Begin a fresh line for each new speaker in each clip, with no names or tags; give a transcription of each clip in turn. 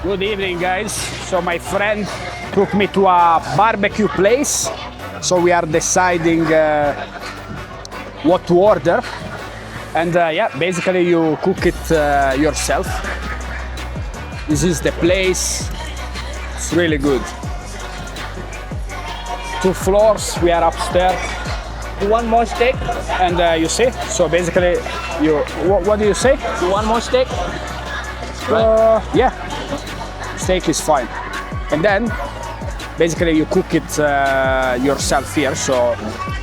Good evening, guys. So my friend took me to a barbecue place. So we are deciding what to order. And yeah, basically you cook it yourself. This is the place. It's really good. 2 floors, we are upstairs.
One more steak.
And you see, so basically, what do you say?
One more steak.
Yeah, steak is fine. And then, basically, you cook it yourself here. So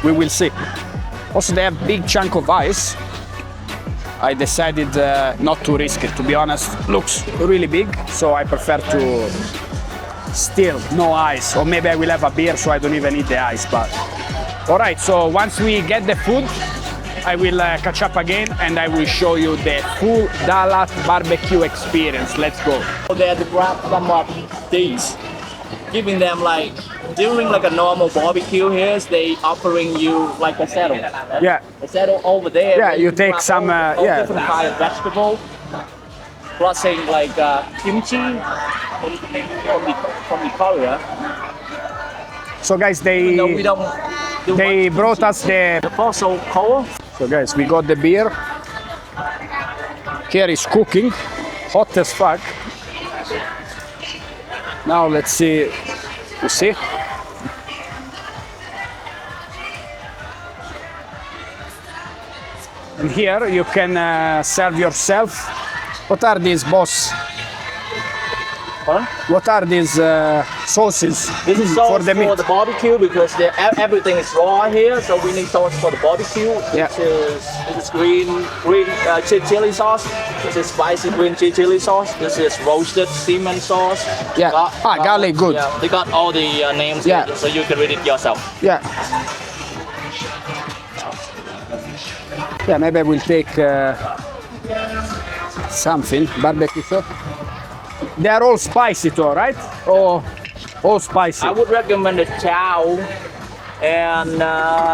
we will see. Also, they have big chunk of ice. I decided not to risk it. To be honest, looks really big. So I prefer to still no ice, or maybe I will have a beer, so I don't even need the ice. But all right. So once we get the food, I will catch up again and I will show you the full Dalat barbecue experience. Let's go.
They had to grab some of these, giving them like during like a normal barbecue here, they offering you like a saddle.
Yeah.
A saddle over there.
Yeah, you take some.
all
Yeah.
different kind of vegetable, plus saying like kimchi from the Korea.
So guys,
We don't do
they
much
brought
kimchi.
us the.
The fossil coal.
So guys, we got the beer. Here is cooking, hot as fuck. Now let's see. You see? And here you can serve yourself. What are these, boss?
Huh?
What are these sauces?
This is sauce
for the meat.
for the barbecue because everything is raw here, so we need sauce for the barbecue.
Yeah.
This is green chili sauce. This is spicy green chili sauce. This is roasted cinnamon sauce.
Yeah. Garlic, good.
Yeah, they got all the names
Yeah.
here, so you can read it yourself.
Yeah. Yeah, maybe I will take something, barbecue sauce. They are all spicy though, right? Or all spicy?
I would recommend the chow and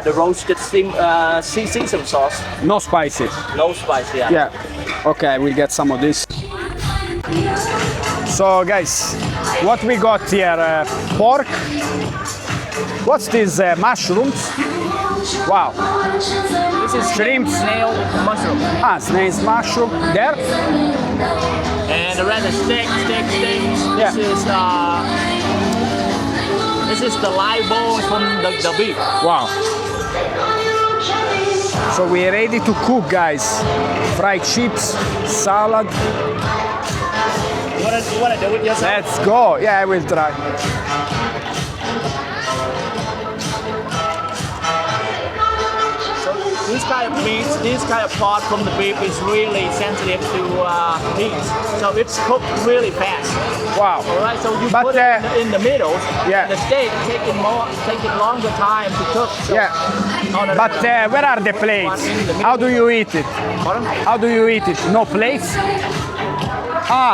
the roasted sesame sauce.
No spicy.
No spicy. Yeah.
Yeah. Okay, I will get some of this. So guys, what we got here? Pork. What's this? Mushrooms. Wow.
This is
Shrimp.
snail mushroom.
Snail's mushroom. There.
And the rest is steak.
Yeah.
This is the live bones from the beef.
Wow. So we're ready to cook, guys. Fried chips, salad.
You wanna do it yourself?
Let's go. Yeah, I will try.
This kind of meat, this kind of part from the beef is really sensitive to heat, so it's cooked really fast.
Wow.
All right, so you
But,
put it in the middle.
yeah.
The steak taking longer time to cook. So
Yeah. But where are the plates? How do you eat it?
Pardon?
How do you eat it? No plates?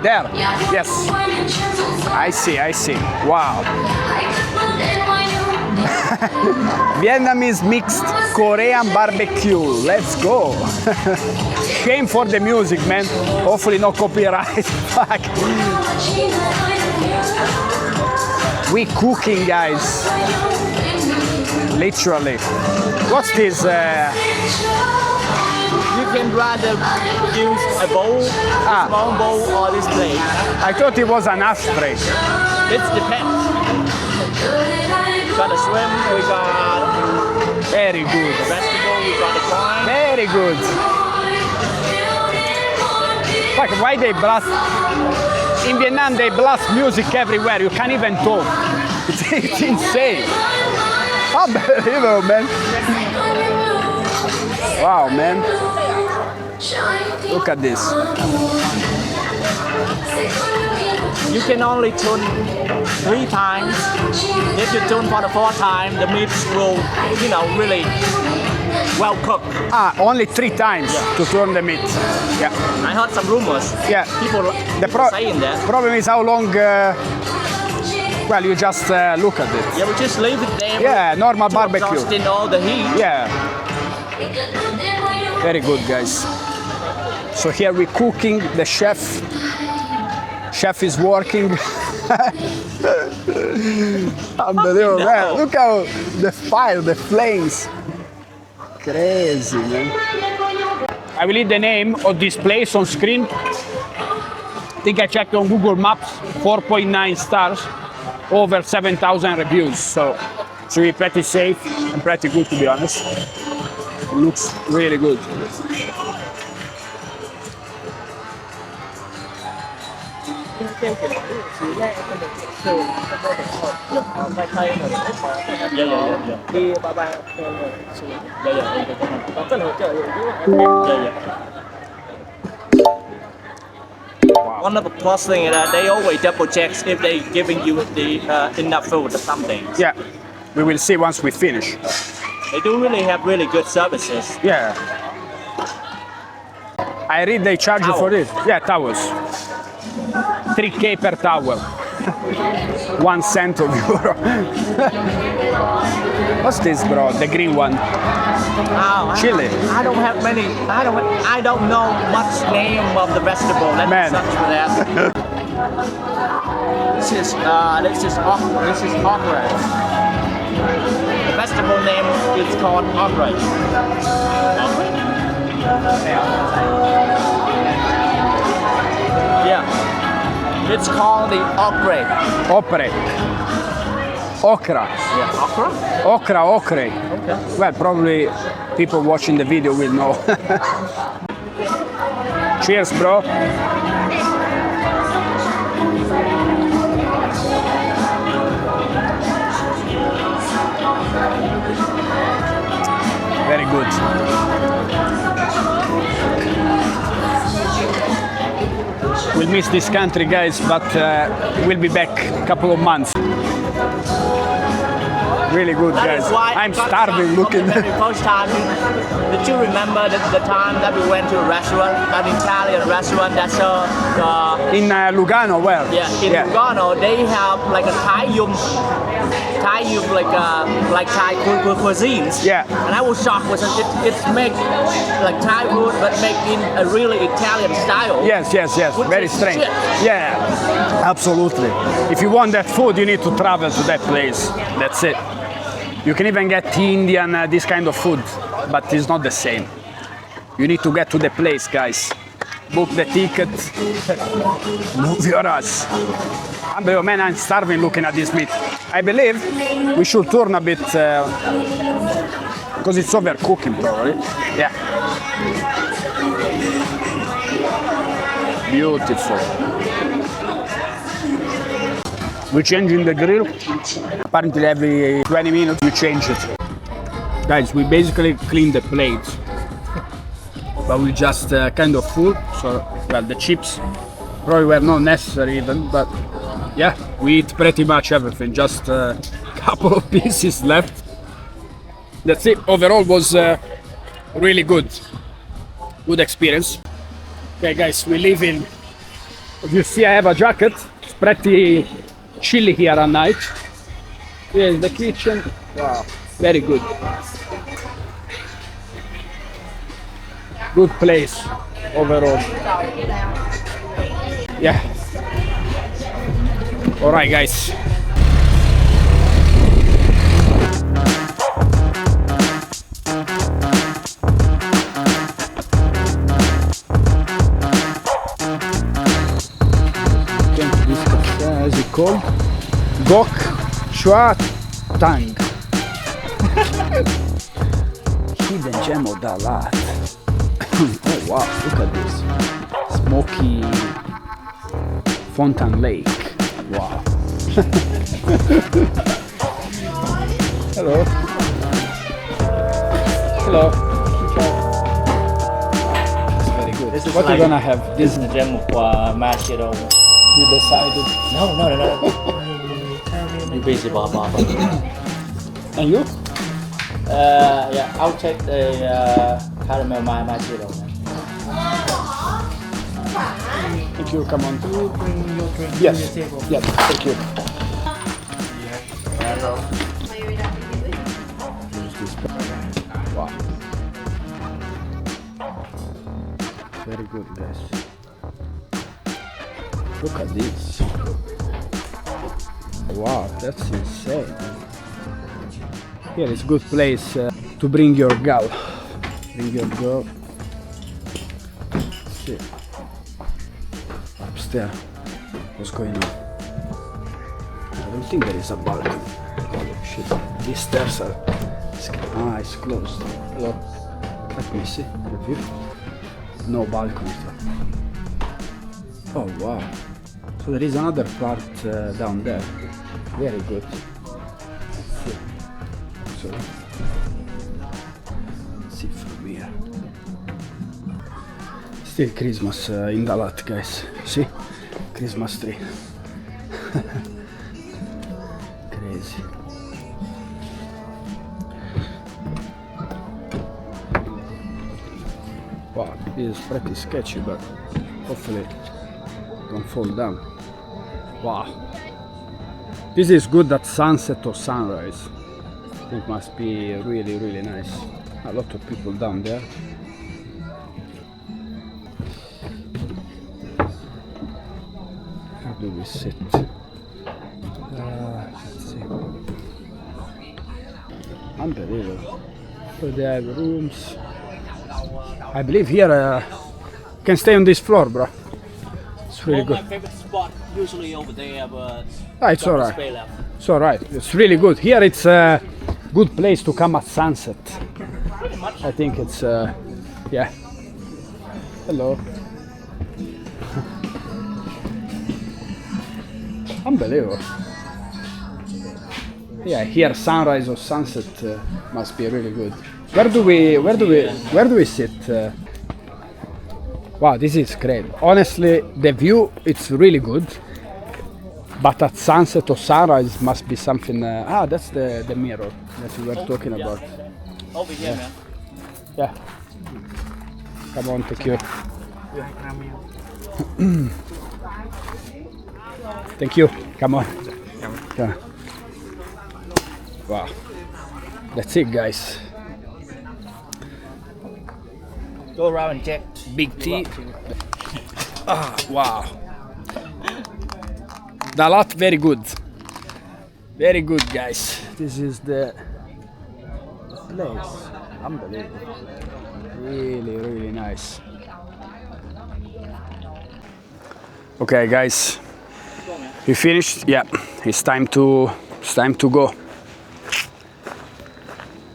There. Yes. I see. Wow. Vietnamese mixed Korean barbecue. Let's go. Shame for the music, man. Hopefully no copyright. Fuck. We cooking, guys. Literally. What's this?
You can rather use a bowl, a small bowl, or this plate.
I thought it was an ashtray.
It depends. We got the shrimp, we got
Very good.
vegetable, we got the corn.
Very good. Fuck, why they blast? In Vietnam, they blast music everywhere. You can't even talk. It's insane. Unbelievable, man. Wow, man. Look at this.
You can only tune 3 times. If you tune for the 4th time, the meat will, really well cooked.
Only 3 times to turn the meat. Yeah.
I heard some rumors.
Yeah.
People saying that.
Problem is how long. Well, you just look at it.
Yeah, we just leave it there.
Yeah, normal
to
barbecue.
exhaust in all the heat.
Yeah. Very good, guys. So here we're cooking. The chef chef is working. Unbelievable, man. Look how the fire, the flames. Crazy, man. I will leave the name of this place on screen. I think I checked on Google Maps, 4.9 stars, over 7,000 reviews. So it's really pretty safe and pretty good, to be honest. It looks really good.
One of the plus thing is that they always double check if they giving you the enough food or something.
Yeah, we will see once we finish.
They do really have really good services.
Yeah. I read they charge you for this. Yeah, towels. 3K per towel. 1 cent of euro. What's this, bro? The green one.
Oh,
Chili.
I don't have many. I don't know much name of the vegetable. Let me search for that. This is okra. The vegetable name is called okra. Yeah, it's called the okra.
Okra. Okra.
Yeah, okra.
Okra. Okay. Well, probably people watching the video will know. Cheers, bro. Very good. We'll miss this country, guys, but we'll be back a couple of months. Really good, guys. I'm starving looking.
The first time, did you remember the time that we went to a restaurant, an Italian restaurant that's
in Lugano, where?
Yeah, in Lugano, they have like a Thai yum like Thai cuisines.
Yeah.
And I was shocked with it's made like Thai food, but made in a really Italian style.
Yes. Very strange.
Shit.
Yeah, absolutely. If you want that food, you need to travel to that place. That's it. You can even get Indian, this kind of food, but it's not the same. You need to get to the place, guys. Book the ticket, move your ass. Man, I'm starving looking at this meat. I believe we should turn a bit, because it's overcooking probably. Yeah. Beautiful. We're changing the grill. Apparently every 20 minutes we change it. Guys, we basically clean the plates, but we just kind of full. So, well, the chips probably were not necessary even, but yeah, we eat pretty much everything. Just a couple of pieces left. That's it. Overall was really good. Good experience. Okay, guys, we live in. You see, I have a jacket. It's pretty chilly here at night. Here's the kitchen. Wow, very good. Good place overall. Yeah. All right, guys. As it called? Gok Chua Tang. Hidden gem of Dalat. Oh wow, look at this. Smoky Fountain Lake. Wow. Hello. Hello. It's very good.
This is
What
like,
you gonna have?
This is the gem of Mashiro.
You decided.
No. You busy, Bob.
And you?
Yeah, I'll take the caramel Mashiro.
Thank you, come on.
Can you bring your drink
Yes.
to the table?
Yes, thank you. Wow. Very good, guys. Look at this. Wow, that's insane. Here is good place to bring your girl. Bring your girl. Let's see. Upstairs. What's going on? I don't think there is a balcony. Oh shit. These stairs are... Ah, it's closed. Hello. Let me see the view. No balcony. Oh wow. So there is another part down there. Very good. So, let's see from here. Still Christmas in Dalat, guys. See? Christmas tree. Crazy. Wow, this is pretty sketchy, but hopefully don't fall down. Wow. This is good at sunset or sunrise. I think must be really, really nice. A lot of people down there. How do we sit? Let's see. Unbelievable. So they have rooms. I believe here can stay on this floor, bro. It's really good.
My favorite spot usually over there, but
It's alright. It's alright. It's really good. Here it's a good place to come at sunset.
pretty much.
I think it's yeah. Hello. Unbelievable. Yeah, here sunrise or sunset must be really good. Where do we sit? Wow, this is great. Honestly, the view it's really good. But at sunset or sunrise must be something. That's the mirror that we were talking about.
Over here, man.
Yeah. Come on, take you. Thank you. Come on. Come on. Wow. That's it, guys.
Go around and check.
Big tea. Wow. Dalat, very good. Very good, guys. This is the place. Unbelievable. Really, really nice. Okay, guys. We finished. Yeah, it's time to go.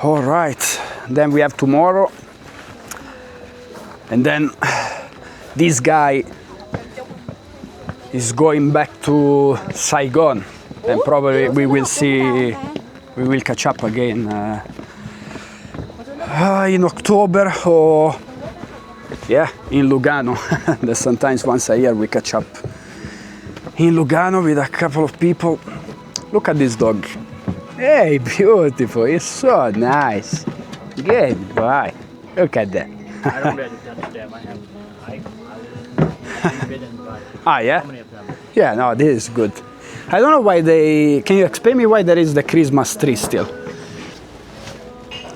All right. Then we have tomorrow. And then this guy is going back to Saigon, and probably we will catch up again in October or in Lugano. That sometimes once a year we catch up in Lugano with a couple of people. Look at this dog. Hey, beautiful. It's so nice. Good boy. Look at that.
I don't really touch them. I've bidden by
Yeah?
how many of them?
Yeah, no, this is good. I don't know why they... Can you explain me why there is the Christmas tree still?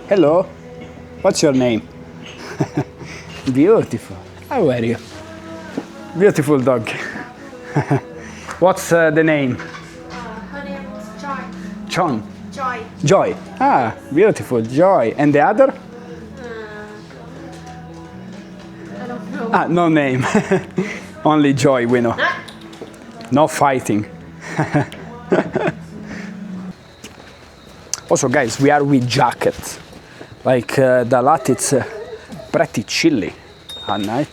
Hello. What's your name? Beautiful. How are you? Beautiful dog. What's the name?
Her name was Joy.
John.
Joy.
Joy. Beautiful. Joy. And the other?
I don't know.
No name. Only Joy, we know. No fighting. Also, guys, we are with jacket. Like Dalat, it's pretty chilly at night.